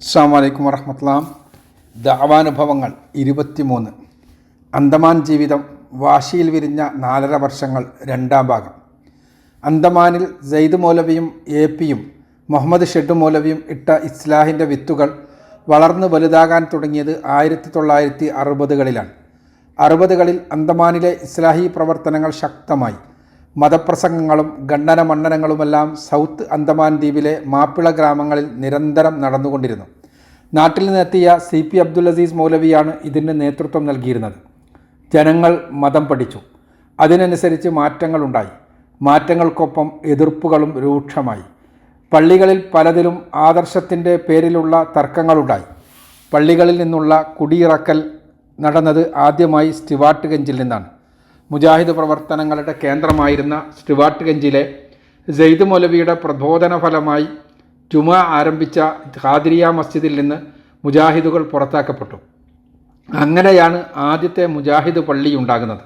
അസ്സലാമു അലൈക്കും വറഹ്മത്തുള്ളാഹി. ദഅവാനുഭവങ്ങൾ 23. അന്തമാൻ ജീവിതം വാശിയിൽ വിരിഞ്ഞ 4.5 വർഷങ്ങൾ രണ്ടാം ഭാഗം. അന്തമാനിൽ സെയ്ദ് മൗലവിയും എപിയും മുഹമ്മദ് ഷെഡ് മൗലവിയും ഇട്ട ഇസ്ലാഹിൻ്റെ വിത്തുകൾ വളർന്ന് വലുതാകാൻ തുടങ്ങിയത് 1960കളിലാണ്. 60കളിൽ അന്തമാനിലെ ഇസ്ലാഹി പ്രവർത്തനങ്ങൾ ശക്തമായി. മതപ്രസംഗങ്ങളും ഖണ്ഡന മണ്ഡനങ്ങളുമെല്ലാം സൗത്ത് അന്തമാൻ ദ്വീപിലെ മാപ്പിള ഗ്രാമങ്ങളിൽ നിരന്തരം നടന്നുകൊണ്ടിരുന്നു. നാട്ടിൽ നിന്നെത്തിയ CP അബ്ദുൽ അസീസ് മൗലവിയാണ് ഇതിന് നേതൃത്വം നൽകിയിരുന്നത്. ജനങ്ങൾ മതം പഠിച്ചു. അതിനനുസരിച്ച് മാറ്റങ്ങളുണ്ടായി. മാറ്റങ്ങൾക്കൊപ്പം എതിർപ്പുകളും രൂക്ഷമായി. പള്ളികളിൽ പലതിലും ആദർശത്തിൻ്റെ പേരിലുള്ള തർക്കങ്ങളുണ്ടായി. പള്ളികളിൽ നിന്നുള്ള കുടിയിറക്കൽ നടന്നത് ആദ്യമായി സ്റ്റുവാർട്ട് ഗഞ്ചിൽ നിന്നാണ്. മുജാഹിദ് പ്രവർത്തനങ്ങളുടെ കേന്ദ്രമായിരുന്ന സ്റ്റുവാർട്ട് ഗഞ്ചിലെ സെയ്ദ് മൗലവിയുടെ പ്രബോധന ഫലമായി ജുമുഅ ആരംഭിച്ച ഖാദിരിയ മസ്ജിദിൽ നിന്ന് മുജാഹിദുകൾ പുറത്താക്കപ്പെട്ടു. അങ്ങനെയാണ് ആദ്യത്തെ മുജാഹിദ് പള്ളി ഉണ്ടാകുന്നത്.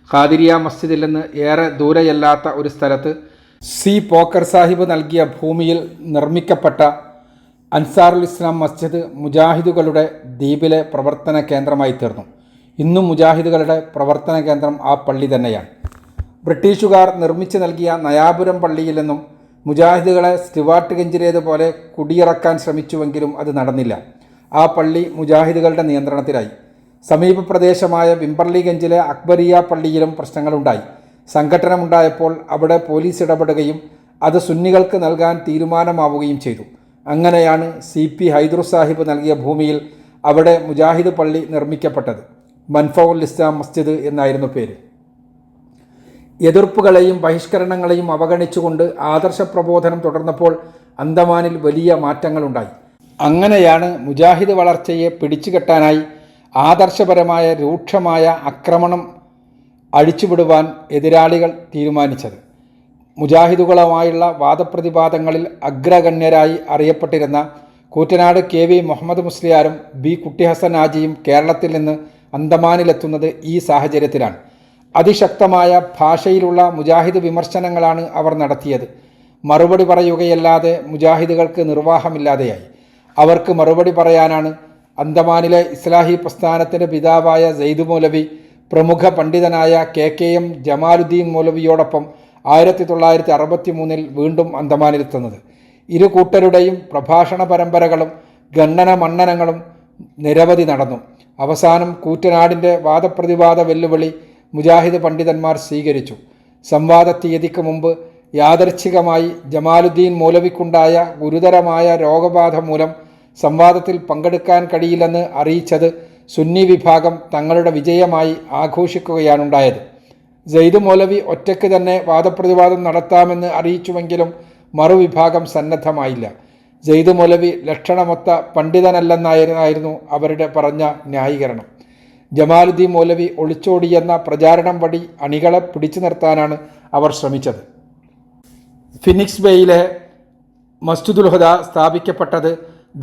ഖാദിരിയ മസ്ജിദിൽ നിന്ന് ഏറെ ദൂരെയല്ലാത്ത ഒരു സ്ഥലത്ത് സി പോക്കർ സാഹിബ് നൽകിയ ഭൂമിയിൽ നിർമ്മിക്കപ്പെട്ട അൻസാറുൽ ഇസ്ലാം മസ്ജിദ് മുജാഹിദുകളുടെ ദ്വീപിലെ പ്രവർത്തന കേന്ദ്രമായി തീർന്നു. ഇന്നും മുജാഹിദുകളുടെ പ്രവർത്തന കേന്ദ്രം ആ പള്ളി തന്നെയാണ്. ബ്രിട്ടീഷുകാർ നിർമ്മിച്ചു നൽകിയ നയാപുരം പള്ളിയിൽ നിന്നും മുജാഹിദുകളെ സ്റ്റുവാർട്ട് ഗഞ്ചിലേതുപോലെ കുടിയിറക്കാൻ ശ്രമിച്ചുവെങ്കിലും അത് നടന്നില്ല. ആ പള്ളി മുജാഹിദുകളുടെ നിയന്ത്രണത്തിലായി. സമീപ പ്രദേശമായ വിംബർലി ഗഞ്ചിലെ അക്ബറിയ പള്ളിയിലും പ്രശ്നങ്ങളുണ്ടായി. സംഘട്ടനമുണ്ടായപ്പോൾ അവിടെ പോലീസ് ഇടപെടുകയും അത് സുന്നികൾക്ക് നൽകാൻ തീരുമാനമാവുകയും ചെയ്തു. അങ്ങനെയാണ് CP ഹൈദർ സാഹിബ് നൽകിയ ഭൂമിയിൽ അവിടെ മുജാഹിദ് പള്ളി നിർമ്മിക്കപ്പെട്ടത്. മൻഫഉൽ ഇസ്ലാം മസ്ജിദ് എന്നായിരുന്നു പേര്. എതിർപ്പുകളെയും ബഹിഷ്കരണങ്ങളെയും അവഗണിച്ചുകൊണ്ട് ആദർശ പ്രബോധനം തുടർന്നപ്പോൾ അന്തമാനിൽ വലിയ മാറ്റങ്ങളുണ്ടായി. അങ്ങനെയാണ് മുജാഹിദ് വളർച്ചയെ പിടിച്ചുകെട്ടാനായി ആദർശപരമായ രൂക്ഷമായ ആക്രമണം അഴിച്ചുവിടുവാൻ എതിരാളികൾ തീരുമാനിച്ചത്. മുജാഹിദുകളുമായുള്ള വാദപ്രതിവാദങ്ങളിൽ അഗ്രഗണ്യരായി അറിയപ്പെട്ടിരുന്ന കൂറ്റനാട് KV മുഹമ്മദ് മുസ്ലിയാരും B കുട്ടിഹസൻ ആജിയും കേരളത്തിൽ നിന്ന് അന്തമാനിലെത്തുന്നത് ഈ സാഹചര്യത്തിലാണ്. അതിശക്തമായ ഭാഷയിലുള്ള മുജാഹിദ് വിമർശനങ്ങളാണ് അവർ നടത്തിയത്. മറുപടി പറയുകയല്ലാതെ മുജാഹിദുകൾക്ക് നിർവാഹമില്ലാതെയായി. അവർക്ക് മറുപടി പറയാനാണ് അന്തമാനിലെ ഇസ്ലാഹി പ്രസ്ഥാനത്തിൻ്റെ പിതാവായ സെയ്ദ് മൗലവി പ്രമുഖ പണ്ഡിതനായ KKM ജമാലുദ്ദീൻ മൗലവിയോടൊപ്പം 1963 വീണ്ടും അന്തമാനിലെത്തുന്നത്. ഇരു കൂട്ടരുടെയും പ്രഭാഷണ പരമ്പരകളും ഖണ്ഡന മണ്ഡനങ്ങളും നിരവധി നടന്നു. അവസാനം കൂറ്റനാടിൻ്റെ വാദപ്രതിവാദ വെല്ലുവിളി മുജാഹിദ് പണ്ഡിതന്മാർ സ്വീകരിച്ചു. സംവാദ തീയതിക്ക് മുമ്പ് യാദർച്ഛികമായി ജമാലുദ്ദീൻ മൗലവിക്കുണ്ടായ ഗുരുതരമായ രോഗബാധ മൂലം സംവാദത്തിൽ പങ്കെടുക്കാൻ കഴിയില്ലെന്ന് അറിയിച്ചത് സുന്നി വിഭാഗം തങ്ങളുടെ വിജയമായി ആഘോഷിക്കുകയാണുണ്ടായത്. സെയ്ദ് മൗലവി ഒറ്റയ്ക്ക് തന്നെ വാദപ്രതിവാദം നടത്താമെന്ന് അറിയിച്ചുവെങ്കിലും മറുവിഭാഗം സന്നദ്ധമായില്ല. സെയ്ദ് മൗലവി ലക്ഷണമൊത്ത പണ്ഡിതനല്ലെന്നായിരുന്നു അവരുടെ പറഞ്ഞ ന്യായീകരണം. ജമാലുദ്ദീൻ മൗലവി ഒളിച്ചോടിയെന്ന പ്രചാരണം വഴി അണികളെ പിടിച്ചു നിർത്താനാണ് അവർ ശ്രമിച്ചത്. ഫിനിക്സ് ബേയിലെ മസ്ജിദുൽ ഹുദ സ്ഥാപിക്കപ്പെട്ടത്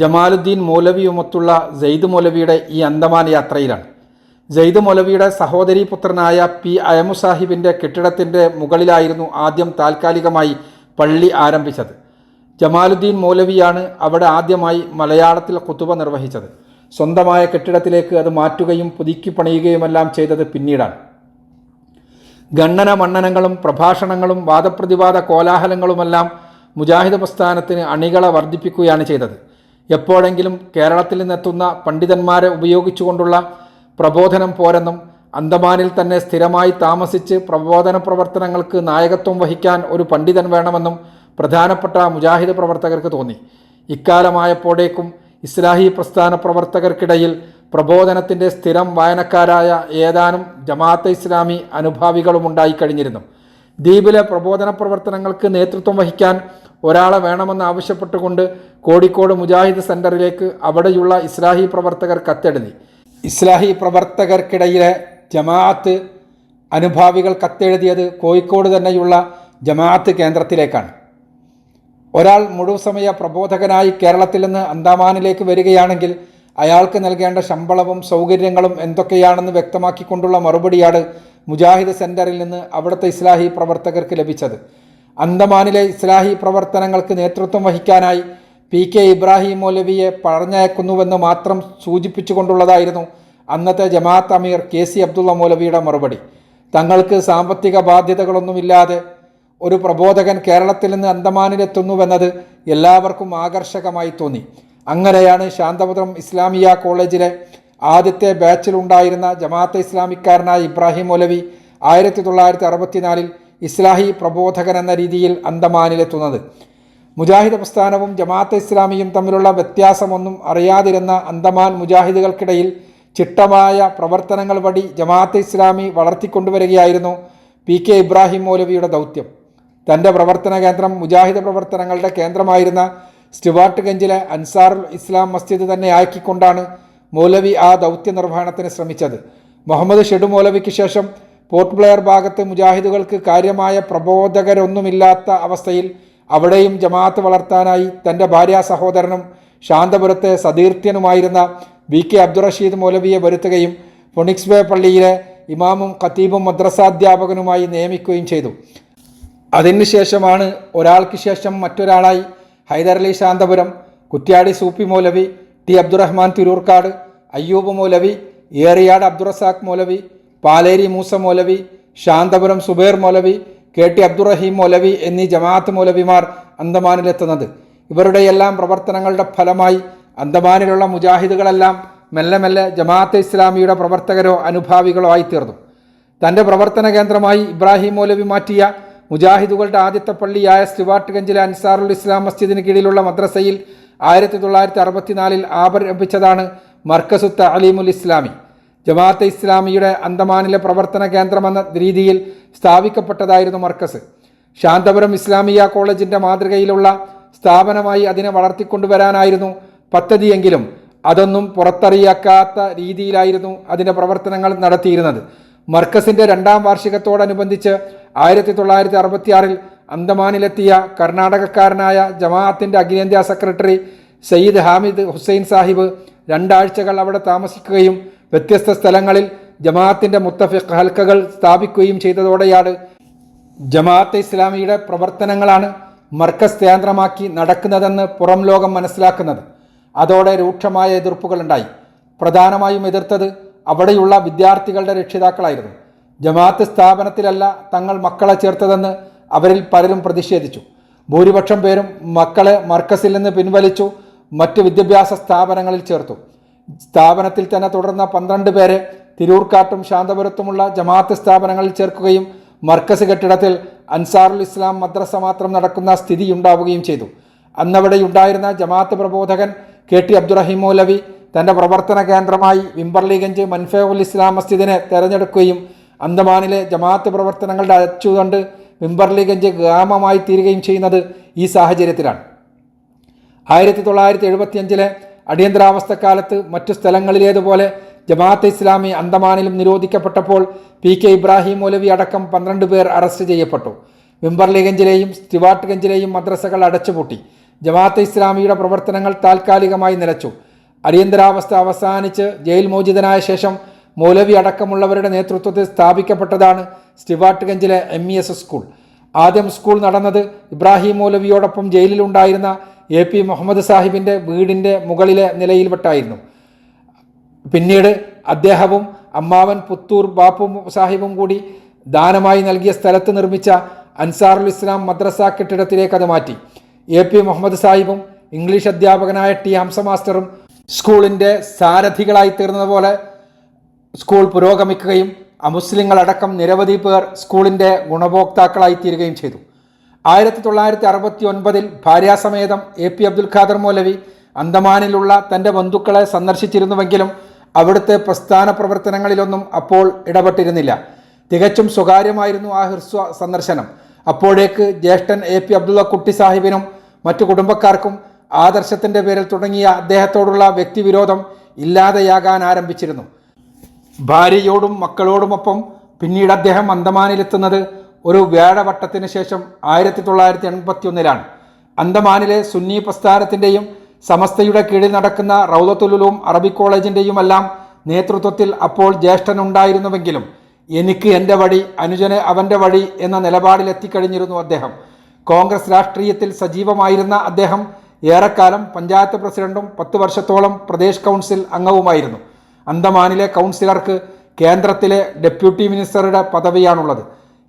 ജമാലുദ്ദീൻ മൗലവിയുമൊത്തുള്ള സെയ്ദ് മൗലവിയുടെ ഈ അന്തമാൻ യാത്രയിലാണ്. സെയ്ദ് മൗലവിയുടെ സഹോദരീ പുത്രനായ P അയമു സാഹിബിൻ്റെ കെട്ടിടത്തിൻ്റെ മുകളിലായിരുന്നു ആദ്യം താൽക്കാലികമായി പള്ളി ആരംഭിച്ചത്. ജമാലുദ്ദീൻ മൗലവിയാണ് അവിടെ ആദ്യമായി മലയാളത്തിൽ ഖുതുബ നിർവഹിച്ചത്. സ്വന്തമായ കെട്ടിടത്തിലേക്ക് അത് മാറ്റുകയും പുതുക്കി പണിയുകയുമെല്ലാം ചെയ്തത് പിന്നീടാണ്. ഖണ്ഡന മണ്ഡനങ്ങളും പ്രഭാഷണങ്ങളും വാദപ്രതിവാദ കോലാഹലങ്ങളുമെല്ലാം മുജാഹിദ് പ്രസ്ഥാനത്തിന് അണികളെ വർദ്ധിപ്പിക്കുകയാണ് ചെയ്തത്. എപ്പോഴെങ്കിലും കേരളത്തിൽ നിന്നെത്തുന്ന പണ്ഡിതന്മാരെ ഉപയോഗിച്ചുകൊണ്ടുള്ള പ്രബോധനം പോരെന്നും അന്തമാനിൽ തന്നെ സ്ഥിരമായി താമസിച്ച് പ്രബോധന പ്രവർത്തനങ്ങൾക്ക് നായകത്വം വഹിക്കാൻ ഒരു പണ്ഡിതൻ വേണമെന്നും പ്രധാനപ്പെട്ട മുജാഹിദ് പ്രവർത്തകർക്ക് തോന്നി. ഇക്കാലമായപ്പോഴേക്കും ഇസ്ലാഹി പ്രസ്ഥാന പ്രവർത്തകർക്കിടയിൽ പ്രബോധനത്തിൻ്റെ സ്ഥിരം വായനക്കാരായ ഏതാനും ജമാഅത്തെ ഇസ്ലാമി അനുഭാവികളുമുണ്ടായി കഴിഞ്ഞിരുന്നു. ദ്വീപിലെ പ്രബോധന പ്രവർത്തനങ്ങൾക്ക് നേതൃത്വം വഹിക്കാൻ ഒരാളെ വേണമെന്ന് ആവശ്യപ്പെട്ടുകൊണ്ട് കോഴിക്കോട് മുജാഹിദ് സെൻ്ററിലേക്ക് അവിടെയുള്ള ഇസ്ലാഹി പ്രവർത്തകർ കത്തെഴുതി. ഇസ്ലാഹി പ്രവർത്തകർക്കിടയിലെ ജമാഅത്ത് അനുഭാവികൾ കത്തെഴുതിയത് കോഴിക്കോട് തന്നെയുള്ള ജമാഅത്ത് കേന്ദ്രത്തിലേക്കാണ്. ഒരാൾ മുഴുസമയ പ്രബോധകനായി കേരളത്തിൽ നിന്ന് അന്തമാനിലേക്ക് വരികയാണെങ്കിൽ അയാൾക്ക് നൽകേണ്ട ശമ്പളവും സൗകര്യങ്ങളും എന്തൊക്കെയാണെന്ന് വ്യക്തമാക്കിക്കൊണ്ടുള്ള മറുപടിയാണ് മുജാഹിദ് സെൻ്ററിൽ നിന്ന് അവിടുത്തെ ഇസ്ലാഹി പ്രവർത്തകർക്ക് ലഭിച്ചത്. അന്തമാനിലെ ഇസ്ലാഹി പ്രവർത്തനങ്ങൾക്ക് നേതൃത്വം വഹിക്കാനായി PK ഇബ്രാഹിം മൗലവിയെ പറഞ്ഞയക്കുന്നുവെന്ന് മാത്രം സൂചിപ്പിച്ചുകൊണ്ടുള്ളതായിരുന്നു അന്നത്തെ ജമാഅത്ത് അമീർ KC അബ്ദുള്ള മൗലവിയുടെ മറുപടി. തങ്ങൾക്ക് സാമ്പത്തിക ബാധ്യതകളൊന്നുമില്ലാതെ ഒരു പ്രബോധകൻ കേരളത്തിൽ നിന്ന് അന്തമാനിലെത്തുന്നുവെന്നത് എല്ലാവർക്കും ആകർഷകമായി തോന്നി. അങ്ങനെയാണ് ശാന്തപുരം ഇസ്ലാമിയ കോളേജിലെ ആദ്യത്തെ ബാച്ചിലുണ്ടായിരുന്ന ജമാഅത്തെ ഇസ്ലാമിക്കാരനായ ഇബ്രാഹിം മൗലവി 1964 ഇസ്ലാഹി പ്രബോധകൻ എന്ന രീതിയിൽ അന്തമാനിലെത്തുന്നത്. മുജാഹിദ് പ്രസ്ഥാനവും ജമാഅത്തെ ഇസ്ലാമിയും തമ്മിലുള്ള വ്യത്യാസമൊന്നും അറിയാതിരുന്ന അന്തമാൻ മുജാഹിദുകൾക്കിടയിൽ ചിട്ടമായ പ്രവർത്തനങ്ങൾ വഴി ജമാഅത്തെ ഇസ്ലാമി വളർത്തിക്കൊണ്ടുവരികയായിരുന്നു PK ഇബ്രാഹിം മൗലവിയുടെ ദൗത്യം. തൻ്റെ പ്രവർത്തന കേന്ദ്രം മുജാഹിദ് പ്രവർത്തനങ്ങളുടെ കേന്ദ്രമായിരുന്ന സ്റ്റുവാർട്ട് ഗഞ്ചിലെ അൻസാറുൽ ഇസ്ലാം മസ്ജിദ് തന്നെ ആക്കിക്കൊണ്ടാണ് മൗലവി ആ ദൗത്യ നിർവഹണത്തിന് ശ്രമിച്ചത്. മുഹമ്മദ് ഷെഡു മൗലവിക്ക് ശേഷം പോർട്ട് ബ്ലെയർ ഭാഗത്ത് മുജാഹിദുകൾക്ക് കാര്യമായ പ്രബോധകരൊന്നുമില്ലാത്ത അവസ്ഥയിൽ അവിടെയും ജമാഅത്ത് വളർത്താനായി തൻ്റെ ഭാര്യ സഹോദരനും ശാന്തപുരത്തെ സതീർത്ഥ്യനുമായിരുന്ന BK അബ്ദുറഷീദ് മൗലവിയെ വരുത്തുകയും ഫൊണിക്സ് ബേ പള്ളിയിലെ ഇമാമും ഖത്തീബും മദ്രസാധ്യാപകനുമായി നിയമിക്കുകയും ചെയ്തു. അതിനുശേഷമാണ് ഒരാൾക്ക് ശേഷം മറ്റൊരാളായി ഹൈദരലി ശാന്തപുരം, കുറ്റ്യാടി സൂപ്പി മൗലവി, T അബ്ദുറഹ്മാൻ തിരൂർക്കാട്, അയ്യൂബ് മൗലവി, ഏറിയാട് അബ്ദുറസാഖ് മൗലവി, പാലേരി മൂസ മൗലവി, ശാന്തപുരം സുബൈർ മൗലവി, KT അബ്ദുറഹീം മൗലവി എന്നീ ജമാഅത്ത് മൗലവിമാർ അന്തമാനിലെത്തുന്നത്. ഇവരുടെയെല്ലാം പ്രവർത്തനങ്ങളുടെ ഫലമായി അന്തമാനിലുള്ള മുജാഹിദുകളെല്ലാം മെല്ലെ മെല്ലെ ജമാഅത്തെ ഇസ്ലാമിയുടെ പ്രവർത്തകരോ അനുഭാവികളോ ആയിത്തീർന്നു. തൻ്റെ പ്രവർത്തന കേന്ദ്രമായി ഇബ്രാഹിം മൗലവി മാറ്റിയ മുജാഹിദുകളുടെ ആദ്യത്തെ പള്ളിയായ സ്റ്റുവാർട്ട് ഗഞ്ചിലെ അൻസാറുൽ ഇസ്ലാം മസ്ജിദിന് കീഴിലുള്ള മദ്രസയിൽ 1964 ആരംഭിച്ചതാണ് മർക്കസു തഅലീമുൽ ഇസ്ലാമി. ജമാഅത്തെ ഇസ്ലാമിയുടെ അന്തമാനിലെ പ്രവർത്തന കേന്ദ്രമെന്ന രീതിയിൽ സ്ഥാപിക്കപ്പെട്ടതായിരുന്നു മർക്കസ്. ശാന്തപുരം ഇസ്ലാമിയ കോളേജിൻ്റെ മാതൃകയിലുള്ള സ്ഥാപനമായി അതിനെ വളർത്തിക്കൊണ്ടുവരാനായിരുന്നു പദ്ധതിയെങ്കിലും അതൊന്നും പുറത്തറിയാക്കാത്ത രീതിയിലായിരുന്നു അതിൻ്റെ പ്രവർത്തനങ്ങൾ നടത്തിയിരുന്നത്. മർക്കസിൻ്റെ 2ാം വാർഷികത്തോടനുബന്ധിച്ച് 1966 അന്തമാനിലെത്തിയ കർണാടകക്കാരനായ ജമാഅത്തിൻ്റെ അഖിലേന്ത്യാ സെക്രട്ടറി സയ്യിദ് ഹാമിദ് ഹുസൈൻ സാഹിബ് 2 ആഴ്ചകൾ അവിടെ താമസിക്കുകയും വ്യത്യസ്ത സ്ഥലങ്ങളിൽ ജമാഅത്തിൻ്റെ മുത്തഫിഖ് ഹൽക്കകൾ സ്ഥാപിക്കുകയും ചെയ്തതോടെയാണ് ജമാഅത്തെ ഇസ്ലാമിയുടെ പ്രവർത്തനങ്ങളാണ് മർക്കസ് കേന്ദ്രമാക്കി നടക്കുന്നതെന്ന് പുറം ലോകം മനസ്സിലാക്കുന്നത്. അതോടെ രൂക്ഷമായ എതിർപ്പുകളുണ്ടായി. പ്രധാനമായും എതിർത്തത് അവിടെയുള്ള വിദ്യാർത്ഥികളുടെ രക്ഷിതാക്കളായിരുന്നു. ജമാഅത്ത് സ്ഥാപനത്തിലല്ല തങ്ങൾ മക്കളെ ചേർത്തതെന്ന് അവരിൽ പലരും പ്രതിഷേധിച്ചു. ഭൂരിപക്ഷം പേരും മക്കളെ മർക്കസിൽ നിന്ന് പിൻവലിച്ചു മറ്റ് വിദ്യാഭ്യാസ സ്ഥാപനങ്ങളിൽ ചേർത്തു. സ്ഥാപനത്തിൽ തന്നെ തുടർന്ന 12 പേരെ തിരൂർക്കാട്ടും ശാന്തപുരത്തുമുള്ള ജമാഅത്ത് സ്ഥാപനങ്ങളിൽ ചേർക്കുകയും മർക്കസ് കെട്ടിടത്തിൽ അൻസാറുൽ ഇസ്ലാം മദ്രസ മാത്രം നടക്കുന്ന സ്ഥിതിയുണ്ടാവുകയും ചെയ്തു. അന്നവിടെയുണ്ടായിരുന്ന ജമാഅത്ത് പ്രബോധകൻ KT അബ്ദുറഹീം മൗലവി തൻ്റെ പ്രവർത്തന കേന്ദ്രമായി വിംബർലിഗഞ്ച് മൻഫഉൽ ഇസ്ലാം മസ്ജിദിനെ തെരഞ്ഞെടുക്കുകയും അന്തമാനിലെ ജമാഅത്ത് പ്രവർത്തനങ്ങളുടെ അച്ചുകൊണ്ട് വിംബർലിഗഞ്ച് ഗ്രാമമായി തീരുകയും ചെയ്യുന്നത് ഈ സാഹചര്യത്തിലാണ്. 1975 അടിയന്തരാവസ്ഥക്കാലത്ത് മറ്റു സ്ഥലങ്ങളിലേതുപോലെ ജമാഅത്തെ ഇസ്ലാമി അന്തമാനിലും നിരോധിക്കപ്പെട്ടപ്പോൾ PK ഇബ്രാഹിം മൗലവി അടക്കം 12 പേർ അറസ്റ്റ് ചെയ്യപ്പെട്ടു. വിംബർലിഗഞ്ചിലെയും സ്റ്റുവാർട്ട് ഗഞ്ചിലെയും മദ്രസകൾ അടച്ചുപൂട്ടി. ജമാഅത്തെ ഇസ്ലാമിയുടെ പ്രവർത്തനങ്ങൾ താൽക്കാലികമായി നിലച്ചു. അടിയന്തരാവസ്ഥ അവസാനിച്ച് ജയിൽ മോചിതനായ ശേഷം മൗലവി അടക്കമുള്ളവരുടെ നേതൃത്വത്തിൽ സ്ഥാപിക്കപ്പെട്ടതാണ് സ്റ്റുവാർട്ട് ഗഞ്ചിലെ MES സ്കൂൾ. ആദ്യം സ്കൂൾ നടന്നത് ഇബ്രാഹിം മൗലവിയോടൊപ്പം ജയിലിലുണ്ടായിരുന്ന AP മുഹമ്മദ് സാഹിബിൻ്റെ വീടിൻ്റെ മുകളിലെ നിലയിൽപ്പെട്ടായിരുന്നു. പിന്നീട് അദ്ദേഹവും അമ്മാവൻ പുത്തൂർ ബാപ്പു സാഹിബും കൂടി ദാനമായി നൽകിയ സ്ഥലത്ത് നിർമ്മിച്ച അൻസാറുൽ ഇസ്ലാം മദ്രസ കെട്ടിടത്തിലേക്ക് അത് മാറ്റി. AP മുഹമ്മദ് സാഹിബും ഇംഗ്ലീഷ് അധ്യാപകനായ T ഹംസ മാസ്റ്ററും സ്കൂളിൻ്റെ സാരഥികളായി തീർന്നതുപോലെ സ്കൂൾ പുരോഗമിക്കുകയും അമുസ്ലിങ്ങളടക്കം നിരവധി പേർ സ്കൂളിൻ്റെ ഗുണഭോക്താക്കളായി തീരുകയും ചെയ്തു. 1969 ഭാര്യാസമേതം AP അബ്ദുൽ ഖാദർ മൗലവി അന്തമാനിലുള്ള തൻ്റെ ബന്ധുക്കളെ സന്ദർശിച്ചിരുന്നുവെങ്കിലും അവിടുത്തെ പ്രസ്ഥാന പ്രവർത്തനങ്ങളിലൊന്നും അപ്പോൾ ഇടപെട്ടിരുന്നില്ല. തികച്ചും സ്വകാര്യമായിരുന്നു ആ ഹ്രസ്വ സന്ദർശനം. അപ്പോഴേക്ക് ജ്യേഷ്ഠൻ AP അബ്ദുള്ള കുട്ടി സാഹിബിനും മറ്റു കുടുംബക്കാർക്കും ആദർശത്തിൻ്റെ പേരിൽ തുടങ്ങിയ അദ്ദേഹത്തോടുള്ള വ്യക്തിവിരോധം ഇല്ലാതെയാകാൻ ആരംഭിച്ചിരുന്നു. ഭാര്യയോടും മക്കളോടുമൊപ്പം പിന്നീട് അദ്ദേഹം അന്തമാനിലെത്തുന്നത് ഒരു വ്യാഴവട്ടത്തിന് ശേഷം 1981 അന്തമാനിലെ സുന്നി പ്രസ്ഥാനത്തിൻ്റെയും സമസ്തയുടെ കീഴിൽ നടക്കുന്ന റൗദത്തുൽ ഉലൂം അറബിക് കോളേജിൻ്റെയുമെല്ലാം നേതൃത്വത്തിൽ അപ്പോൾ ജ്യേഷ്ഠനുണ്ടായിരുന്നുവെങ്കിലും എനിക്ക് എൻ്റെ വഴി, അനുജന് അവൻ്റെ വഴി എന്ന നിലപാടിലെത്തിക്കഴിഞ്ഞിരുന്നു അദ്ദേഹം. കോൺഗ്രസ് രാഷ്ട്രീയത്തിൽ സജീവമായിരുന്ന അദ്ദേഹം ഏറെക്കാലം പഞ്ചായത്ത് പ്രസിഡന്റും 10 വർഷത്തോളം പ്രദേശ് കൗൺസിൽ അംഗവുമായിരുന്നു. അന്തമാനിലെ കൗൺസിലർക്ക് കേന്ദ്രത്തിലെ ഡെപ്യൂട്ടി മിനിസ്റ്ററുടെ പദവിയാണുള്ളത്.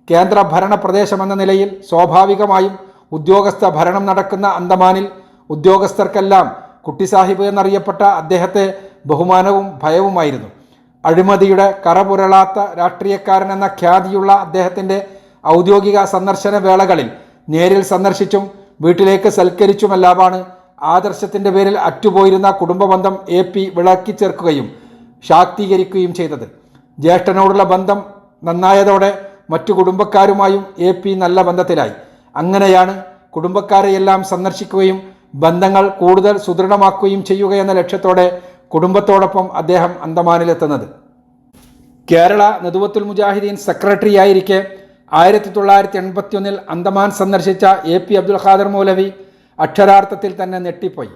കേന്ദ്ര ഭരണ പ്രദേശമെന്ന നിലയിൽ സ്വാഭാവികമായും ഉദ്യോഗസ്ഥ ഭരണം നടക്കുന്ന അന്തമാനിൽ ഉദ്യോഗസ്ഥർക്കെല്ലാം കുട്ടിസാഹിബ് എന്നറിയപ്പെട്ട അദ്ദേഹത്തെ ബഹുമാനവും ഭയവുമായിരുന്നു. അഴിമതിയുടെ കറപുരളാത്ത രാഷ്ട്രീയക്കാരൻ എന്ന ഖ്യാതിയുള്ള അദ്ദേഹത്തിൻ്റെ ഔദ്യോഗിക സന്ദർശന വേളകളിൽ നേരിൽ സന്ദർശിച്ചും വീട്ടിലേക്ക് സൽക്കരിച്ചുമെല്ലാമാണ് ആദർശത്തിൻ്റെ പേരിൽ അറ്റുപോയിരുന്ന കുടുംബബന്ധം AP വിളക്കിച്ചേർക്കുകയും ശാക്തീകരിക്കുകയും ചെയ്തത്. ജ്യേഷ്ഠനോടുള്ള ബന്ധം നന്നായതോടെ മറ്റു കുടുംബക്കാരുമായും AP നല്ല ബന്ധത്തിലായി. അങ്ങനെയാണ് കുടുംബക്കാരെയെല്ലാം സന്ദർശിക്കുകയും ബന്ധങ്ങൾ കൂടുതൽ സുദൃഢമാക്കുകയും ചെയ്യുകയെന്ന ലക്ഷ്യത്തോടെ കുടുംബത്തോടൊപ്പം അദ്ദേഹം അന്തമാനിലെത്തുന്നത്. കേരള നദുവത്തുൽ മുജാഹിദീൻ സെക്രട്ടറിയായിരിക്കെ 1981 അന്തമാൻ സന്ദർശിച്ച AP അബ്ദുൽ ഖാദർ മൗലവി അക്ഷരാർത്ഥത്തിൽ തന്നെ ഞെട്ടിപ്പോയി.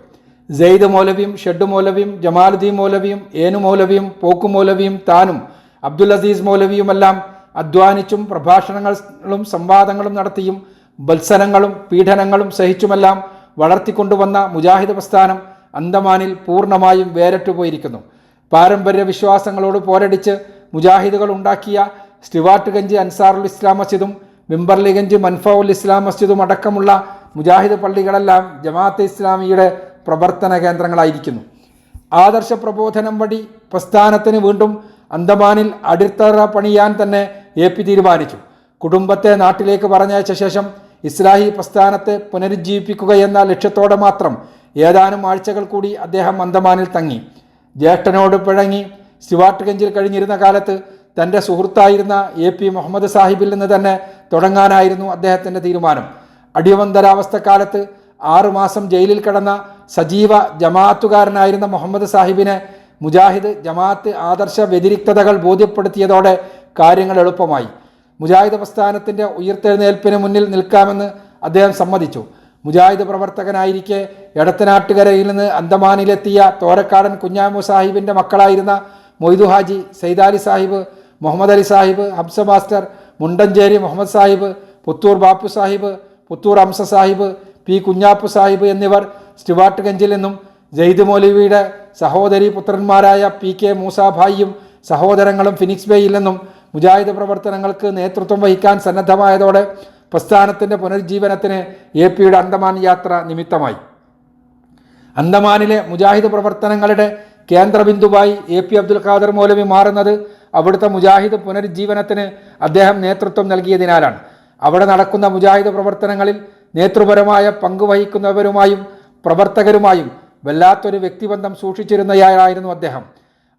സെയ്ദ് മൗലവിയും ഷെഡ് മൗലവിയും ജമാലുദ്ദീൻ മൗലവിയും ഏനു മൗലവിയും പോക്കു മൗലവിയും താനും അബ്ദുൽ അസീസ് മൗലവിയുമെല്ലാം അധ്വാനിച്ചും പ്രഭാഷണങ്ങളും സംവാദങ്ങളും നടത്തിയും വത്സരങ്ങളും പീഡനങ്ങളും സഹിച്ചുമെല്ലാം വളർത്തിക്കൊണ്ടുവന്ന മുജാഹിദ് പ്രസ്ഥാനം അന്തമാനിൽ പൂർണ്ണമായും വേരറ്റുപോയിരിക്കുന്നു. പാരമ്പര്യ വിശ്വാസങ്ങളോട് പോരടിച്ച് മുജാഹിദുകൾ ഉണ്ടാക്കിയ സ്റ്റിവാർട്ട്ഗഞ്ച് അൻസാറുൽ ഇസ്ലാം മസ്ജിദും മിമ്പർലിഗഞ്ച് മൻഫഉൽ ഇസ്ലാം മസ്ജിദും അടക്കമുള്ള മുജാഹിദ് പള്ളികളെല്ലാം ജമാഅത്തെ ഇസ്ലാമിയുടെ പ്രവർത്തന കേന്ദ്രങ്ങളായിരിക്കുന്നു. ആദർശ പ്രബോധനം വഴി പ്രസ്ഥാനത്തിന് വീണ്ടും അന്തമാനിൽ അടിത്തറ പണിയാൻ തന്നെ AP തീരുമാനിച്ചു. കുടുംബത്തെ നാട്ടിലേക്ക് പറഞ്ഞയച്ച ശേഷം ഇസ്ലാഹി പ്രസ്ഥാനത്തെ പുനരുജ്ജീവിപ്പിക്കുകയെന്ന ലക്ഷ്യത്തോടെ മാത്രം ഏതാനും ആഴ്ചകൾ കൂടി അദ്ദേഹം അന്തമാനിൽ തങ്ങി. ജ്യേഷ്ഠനോട് പിഴങ്ങി സ്റ്റിവാർട്ട്ഗഞ്ചിൽ കഴിഞ്ഞിരുന്ന കാലത്ത് തൻ്റെ സുഹൃത്തായിരുന്ന AP മുഹമ്മദ് സാഹിബിൽ നിന്ന് തന്നെ തുടങ്ങാനായിരുന്നു അദ്ദേഹത്തിൻ്റെ തീരുമാനം. അടിയന്തരാവസ്ഥക്കാലത്ത് 6 മാസം ജയിലിൽ കിടന്ന സജീവ ജമാഅത്തുകാരനായിരുന്ന മുഹമ്മദ് സാഹിബിനെ മുജാഹിദ് ജമാഅത്ത് ആദർശ വ്യതിരിക്തതകൾ ബോധ്യപ്പെടുത്തിയതോടെ കാര്യങ്ങൾ എളുപ്പമായി. മുജാഹിദ് പ്രസ്ഥാനത്തിൻ്റെ ഉയർത്തെഴുന്നേൽപ്പിന് മുന്നിൽ നിൽക്കാമെന്ന് അദ്ദേഹം സമ്മതിച്ചു. മുജാഹിദ് പ്രവർത്തകനായിരിക്കെ എടത്തനാട്ടുകരയിൽ നിന്ന് അന്തമാനിലെത്തിയ തോരക്കാടൻ കുഞ്ഞാമു സാഹിബിൻ്റെ മക്കളായിരുന്ന മൊയ്തു ഹാജി, സൈദാലി സാഹിബ്, മുഹമ്മദ് അലി സാഹിബ്, ഹംസ മാസ്റ്റർ, മുണ്ടഞ്ചേരി മുഹമ്മദ് സാഹിബ്, പുത്തൂർ ബാപ്പു സാഹിബ്, പുത്തൂർ ഹംസ സാഹിബ്, P കുഞ്ഞാപ്പു സാഹിബ് എന്നിവർ സ്റ്റിവാർട്ട്ഗഞ്ചിൽ നിന്നും സെയ്ദ് മൗലവിയുടെ സഹോദരി പുത്രന്മാരായ PK മൂസാഭായിയും സഹോദരങ്ങളും ഫിനിക്സ് ബേയിൽ നിന്നും മുജാഹിദ് പ്രവർത്തനങ്ങൾക്ക് നേതൃത്വം വഹിക്കാൻ സന്നദ്ധമായതോടെ പ്രസ്ഥാനത്തിൻ്റെ പുനരുജ്ജീവനത്തിന് AP അന്തമാൻ യാത്ര നിമിത്തമായി. അന്തമാനിലെ മുജാഹിദ് പ്രവർത്തനങ്ങളുടെ കേന്ദ്രബിന്ദുവായി AP അബ്ദുൽ ഖാദർ മൗലവി മാറുന്നത് അവിടുത്തെ മുജാഹിദ് പുനരുജ്ജീവനത്തിന് അദ്ദേഹം നേതൃത്വം നൽകിയതിനാലാണ്. അവിടെ നടക്കുന്ന മുജാഹിദ് പ്രവർത്തനങ്ങളിൽ നേതൃപരമായ പങ്കുവഹിക്കുന്നവരുമായും പ്രവർത്തകരുമായും വല്ലാത്തൊരു വ്യക്തിബന്ധം സൂക്ഷിച്ചിരുന്നയാളായിരുന്നു അദ്ദേഹം.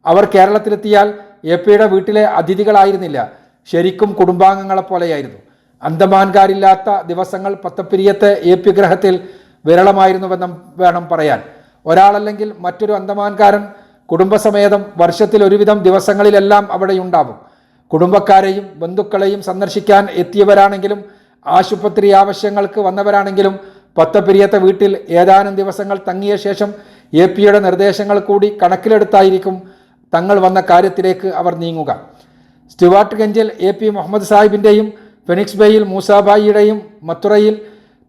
അവർ കേരളത്തിലെത്തിയാൽ AP വീട്ടിലെ അതിഥികളായിരുന്നില്ല, ശരിക്കും കുടുംബാംഗങ്ങളെപ്പോലെയായിരുന്നു. അന്തമാൻകാരില്ലാത്ത ദിവസങ്ങൾ പത്തപ്പിരിയത്തെ AP ഗ്രഹത്തിൽ വിരളമായിരുന്നുവെന്ന് വേണം പറയാൻ. ഒരാളല്ലെങ്കിൽ മറ്റൊരു അന്തമാൻകാരൻ കുടുംബസമേതം വർഷത്തിൽ ഒരുവിധം ദിവസങ്ങളിലെല്ലാം അവിടെയുണ്ടാവും. കുടുംബക്കാരെയും ബന്ധുക്കളെയും സന്ദർശിക്കാൻ എത്തിയവരാണെങ്കിലും ആശുപത്രി ആവശ്യങ്ങൾക്ക് വന്നവരാണെങ്കിലും പത്തപ്പിരിയത്തെ വീട്ടിൽ ഏതാനും ദിവസങ്ങൾ തങ്ങിയ ശേഷം AP നിർദ്ദേശങ്ങൾ കൂടി കണക്കിലെടുത്തായിരിക്കും തങ്ങൾ വന്ന കാര്യത്തിലേക്ക് അവർ നീങ്ങുക. സ്റ്റിവാർട്ട്ഗഞ്ചിൽ AP മുഹമ്മദ് സാഹിബിൻ്റെയും ഫിനിക്സ് ബേയിൽ മൂസാഭായിയുടെയും മത്തുറയിൽ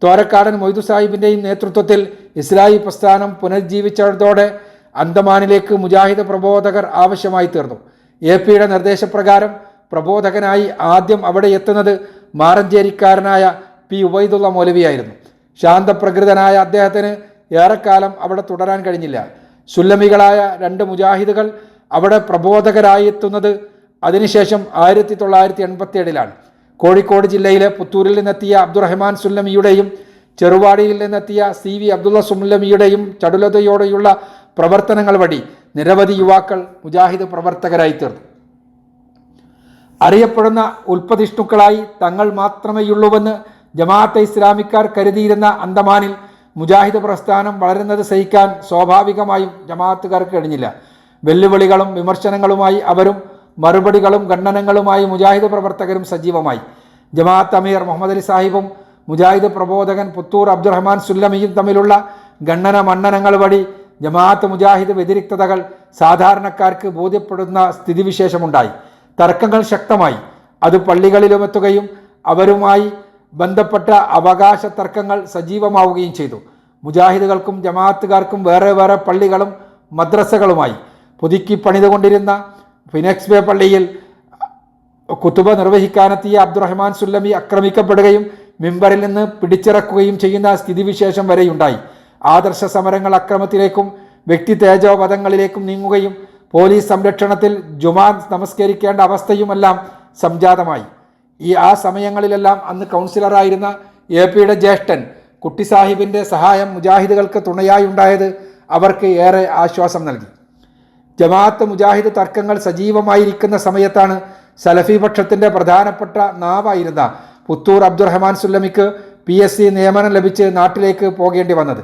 തോരക്കാടൻ മൊയ്തു സാഹിബിൻ്റെയും നേതൃത്വത്തിൽ ഇസ്ലാഹി പ്രസ്ഥാനം പുനരുജ്ജീവിച്ചതോടെ അന്തമാനിലേക്ക് മുജാഹിദ് പ്രബോധകർ ആവശ്യമായി തീർന്നു. AP നിർദ്ദേശപ്രകാരം പ്രബോധകനായി ആദ്യം അവിടെ എത്തുന്നത് മാറഞ്ചേരിക്കാരനായ P ഉബൈദുള്ള മൗലവിയായിരുന്നു. ശാന്തപ്രകൃതനായ അദ്ദേഹത്തിന് ഏറെക്കാലം അവിടെ തുടരാൻ കഴിഞ്ഞില്ല. സുല്ലമികളായ 2 മുജാഹിദുകൾ അവിടെ പ്രബോധകരായി എത്തുന്നത് അതിനുശേഷം 1987 കോഴിക്കോട് ജില്ലയിലെ പുത്തൂരിൽ നിന്നെത്തിയ അബ്ദുറഹ്മാൻ സുല്ലമിയുടെയും ചെറുവാടിയിൽ നിന്നെത്തിയ CV അബ്ദുള്ള സുല്ലമിയുടെയും ചടുലതയോടെയുള്ള പ്രവർത്തനങ്ങൾ വഴി നിരവധി യുവാക്കൾ മുജാഹിദ് പ്രവർത്തകരായി തീർന്നു. അറിയപ്പെടുന്ന ഉൽപ്പതിഷ്ണുക്കളായി തങ്ങൾ മാത്രമേയുള്ളൂവെന്ന് ജമാഅത്തെ ഇസ്ലാമിക്കാർ കരുതിയിരുന്ന അന്തമാനിൽ മുജാഹിദ് പ്രസ്ഥാനം വളരുന്നത് സഹിക്കാൻ സ്വാഭാവികമായും ജമാഅത്തുകാർക്ക് കഴിഞ്ഞില്ല. വെല്ലുവിളികളും വിമർശനങ്ങളുമായി അവരും മറുപടികളും ഖണ്ഡനങ്ങളുമായി മുജാഹിദ് പ്രവർത്തകരും സജീവമായി. ജമാഅത്ത് അമീർ മുഹമ്മദ് അലി സാഹിബും മുജാഹിദ് പ്രബോധകൻ പുത്തൂർ അബ്ദുറഹ്മാൻ സുല്ലമിയും തമ്മിലുള്ള ഖണ്ഡന മണ്ഡനങ്ങൾ വഴി ജമാഅത്ത് മുജാഹിദ് വ്യതിരിക്തതകൾ സാധാരണക്കാർക്ക് ബോധ്യപ്പെടുന്ന സ്ഥിതിവിശേഷമുണ്ടായി. തർക്കങ്ങൾ ശക്തമായി. അത് പള്ളികളിലുമെത്തുകയും അവരുമായി ബന്ധപ്പെട്ട അവകാശ തർക്കങ്ങൾ സജീവമാവുകയും ചെയ്തു. മുജാഹിദുകൾക്കും ജമാഅത്തുകാർക്കും വേറെ വേറെ പള്ളികളും മദ്രസകളുമായി. പുതുക്കി പണിതുകൊണ്ടിരുന്ന ഫിനിക്സ് ബേ പള്ളിയിൽ കുത്തുബ നിർവഹിക്കാനെത്തിയ അബ്ദുറഹ്മാൻ സുല്ലമി ആക്രമിക്കപ്പെടുകയും മിമ്പറിൽ നിന്ന് പിടിച്ചിറക്കുകയും ചെയ്യുന്ന സ്ഥിതിവിശേഷം വരെയുണ്ടായി. ആദർശ സമരങ്ങൾ അക്രമത്തിലേക്കും വ്യക്തി തേജോവധങ്ങളിലേക്കും നീങ്ങുകയും പോലീസ് സംരക്ഷണത്തിൽ ജുമാ നമസ്കരിക്കേണ്ട അവസ്ഥയുമെല്ലാം സംജാതമായി. ആ സമയങ്ങളിലെല്ലാം അന്ന് കൗൺസിലറായിരുന്ന AP-യുടെ ജ്യേഷ്ഠൻ കുട്ടി സാഹിബിൻ്റെ സഹായം മുജാഹിദുകൾക്ക് തുണയായി ഉണ്ടായത് അവർക്ക് ഏറെ ആശ്വാസം നൽകി. ജമാഅത്ത് മുജാഹിദ് തർക്കങ്ങൾ സജീവമായിരിക്കുന്ന സമയത്താണ് സലഫി പക്ഷത്തിൻ്റെ പ്രധാനപ്പെട്ട നാവായിരുന്ന പുത്തൂർ അബ്ദുറഹ്മാൻ സുല്ലമിക്ക് PSC നിയമനം ലഭിച്ച് നാട്ടിലേക്ക് പോകേണ്ടി വന്നത്.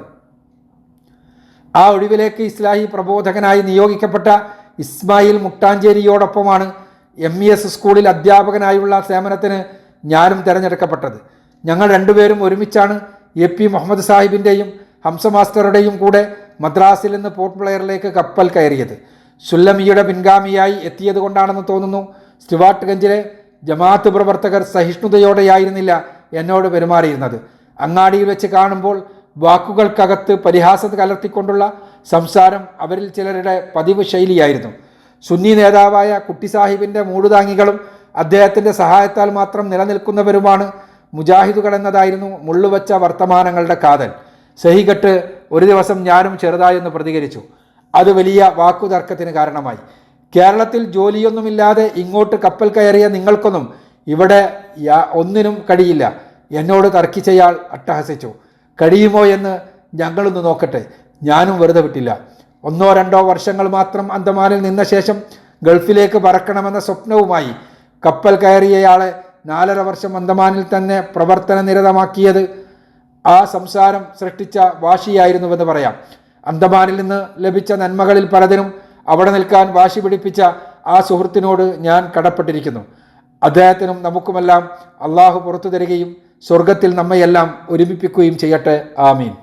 ആ ഒഴിവിലേക്ക് ഇസ്ലാഹി പ്രബോധകനായി നിയോഗിക്കപ്പെട്ട ഇസ്മായിൽ മുട്ടാഞ്ചേരിയോടൊപ്പമാണ് MES സ്കൂളിൽ അധ്യാപകനായുള്ള സേവനത്തിന് ഞാനും തിരഞ്ഞെടുക്കപ്പെട്ടത്. ഞങ്ങൾ രണ്ടുപേരും ഒരുമിച്ചാണ് AP മുഹമ്മദ് സാഹിബിൻ്റെയും ഹംസ മാസ്റ്ററുടെയും കൂടെ മദ്രാസിൽ നിന്ന് പോർട്ട് ബ്ലെയറിലേക്ക് കപ്പൽ കയറിയത്. സുല്ലമിയുടെ പിൻഗാമിയായി എത്തിയതുകൊണ്ടാണെന്ന് തോന്നുന്നു സ്റ്റുവാർട്ട് ഗഞ്ചിലെ ജമാഅത്ത് പ്രവർത്തകർ സഹിഷ്ണുതയോടെയായിരുന്നില്ല എന്നോട് പെരുമാറിയിരുന്നത്. അങ്ങാടിയിൽ വെച്ച് കാണുമ്പോൾ വാക്കുകൾക്കകത്ത് പരിഹാസം കലർത്തിക്കൊണ്ടുള്ള സംസാരം അവരിൽ ചിലരുടെ പതിവ് ശൈലിയായിരുന്നു. സുന്നി നേതാവായ കുട്ടി സാഹിബിൻ്റെ മൂടുതാങ്ങികളും അദ്ദേഹത്തിൻ്റെ സഹായത്താൽ മാത്രം നിലനിൽക്കുന്നവരുമാണ് മുജാഹിദുകൾ എന്നതായിരുന്നു മുള്ളുവച്ച വർത്തമാനങ്ങളുടെ കാതൽ. സഹികെട്ട് ഒരു ദിവസം ഞാനും ചെറുതായൊന്ന് പ്രതികരിച്ചു. അത് വലിയ വാക്കുതർക്കത്തിന് കാരണമായി. കേരളത്തിൽ ജോലിയൊന്നുമില്ലാതെ ഇങ്ങോട്ട് കപ്പൽ കയറിയ നിങ്ങൾക്കൊന്നും ഇവിടെ ഒന്നിനും കഴിയില്ല. എന്നോട് തർക്കിച്ചയാൾ അട്ടഹസിച്ചു. കഴിയുമോ എന്ന് ഞങ്ങളൊന്ന് നോക്കട്ടെ. ഞാനും വെറുതെ വിട്ടില്ല. 1-2 വർഷങ്ങൾ മാത്രം അന്തമാനിൽ നിന്ന ശേഷം ഗൾഫിലേക്ക് പറക്കണമെന്ന സ്വപ്നവുമായി കപ്പൽ കയറിയയാളെ 4.5 വർഷം അന്തമാനിൽ തന്നെ പ്രവർത്തന നിരതമാക്കിയത് ആ സംസാരം സൃഷ്ടിച്ച വാശിയായിരുന്നുവെന്ന് പറയാം. അന്തമാനിൽ നിന്ന് ലഭിച്ച നന്മകളിൽ പലതിനും അവിടെ നിൽക്കാൻ വാശി പിടിപ്പിച്ച ആ സുഹൃത്തിനോട് ഞാൻ കടപ്പെട്ടിരിക്കുന്നു. അദ്ദേഹത്തിനും നമുക്കുമെല്ലാം അള്ളാഹു പുറത്തു തരികയും സ്വർഗത്തിൽ നമ്മയെല്ലാം ഒരുമിപ്പിക്കുകയും ചെയ്യട്ടെ. ആമീൻ.